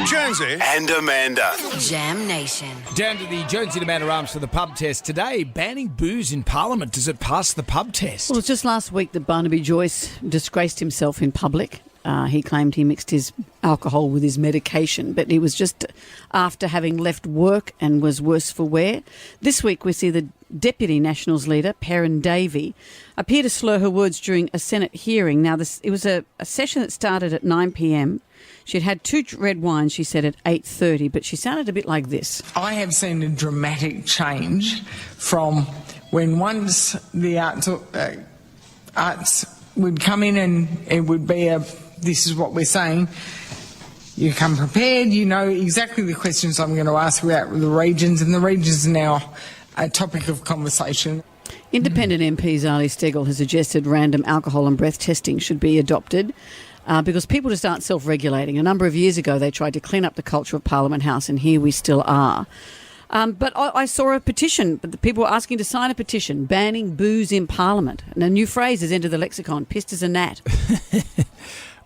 Jonesy and Amanda. Jam Nation. Down to the Jonesy and Amanda Arms for the pub test today. Banning booze in Parliament. Does it pass the pub test? Well, it was just last week that Barnaby Joyce disgraced himself in public. He claimed he mixed his alcohol with his medication, but he was just after having left work and was worse for wear. This week we see the Deputy Nationals leader, Perrin Davey, appear to slur her words during a Senate hearing. Now, it was a session that started at 9 p.m. She'd had 2 red wines, she said, at 8:30, but she sounded a bit like this. I have seen a dramatic change from when once the arts would come in and it would be this is what we're saying. You come prepared, you know exactly the questions I'm going to ask about the regions, and the regions are now a topic of conversation. Independent MP Zali Steggall has suggested random alcohol and breath testing should be adopted because people just aren't self-regulating. A number of years ago they tried to clean up the culture of Parliament House, and here we still are. But I saw a petition, but the people were asking to sign a petition banning booze in Parliament. And a new phrase has entered the lexicon, pissed as a gnat.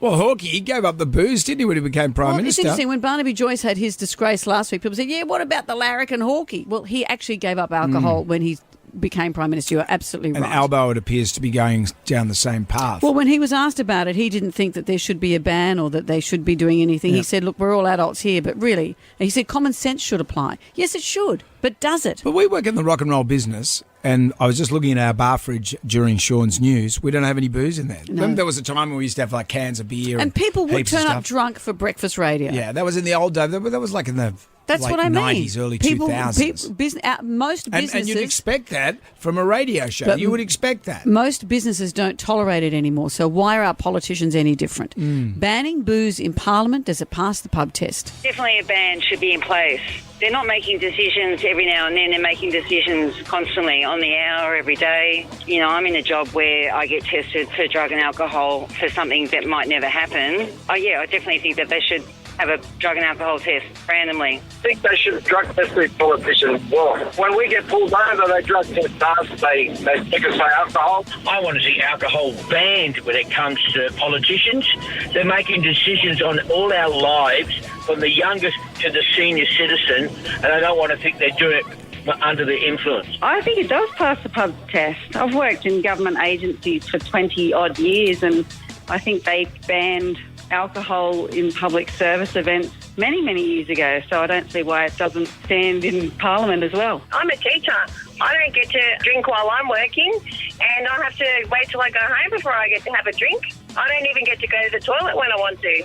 Well, Hawke, he gave up the booze, didn't he, when he became Prime Minister? It's interesting. When Barnaby Joyce had his disgrace last week, people said, yeah, what about the larrikin Hawke? Well, he actually gave up alcohol when he became Prime Minister. You're absolutely right. And Albo, it appears to be going down the same path. Well, when he was asked about it, he didn't think that there should be a ban or that they should be doing anything. He said, look, we're all adults here, but really, he said common sense should apply. Yes, it should, but does it? But we work in the rock and roll business, and I was just looking at our bar fridge during Sean's news. We don't have any booze in there. No. Remember there was a time when we used to have like cans of beer and people would heaps of turn up stuff? drunk for breakfast radio. Yeah, that was in the old days. That was like in the That's late what I mean. 90s, early 2000s. Most businesses... And you'd expect that from a radio show. But You would expect that. Most businesses don't tolerate it anymore, so why are our politicians any different? Banning booze in Parliament, does it pass the pub test? Definitely a ban should be in place. They're not making decisions every now and then. They're making decisions constantly, on the hour, every day. You know, I'm in a job where I get tested for drug and alcohol for something that might never happen. I definitely think that they should have a drug and alcohol test randomly. I think they should drug test these politicians more. When we get pulled over, they drug test us, they pick us for alcohol. I want to see alcohol banned when it comes to politicians. They're making decisions on all our lives, from the youngest to the senior citizen, and I don't want to think they're doing it under the influence. I think it does pass the pub test. I've worked in government agencies for 20-odd years, and I think they banned alcohol in public service events many, many years ago, so I don't see why it doesn't stand in Parliament as well. I'm a teacher. I don't get to drink while I'm working, and I have to wait till I go home before I get to have a drink. I don't even get to go to the toilet when I want to.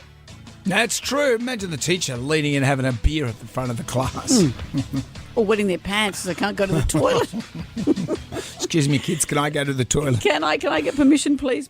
That's true. Imagine the teacher leaning in having a beer at the front of the class. Or wetting their pants so they can't go to the toilet. Excuse me, kids, can I go to the toilet? Can I get permission, please?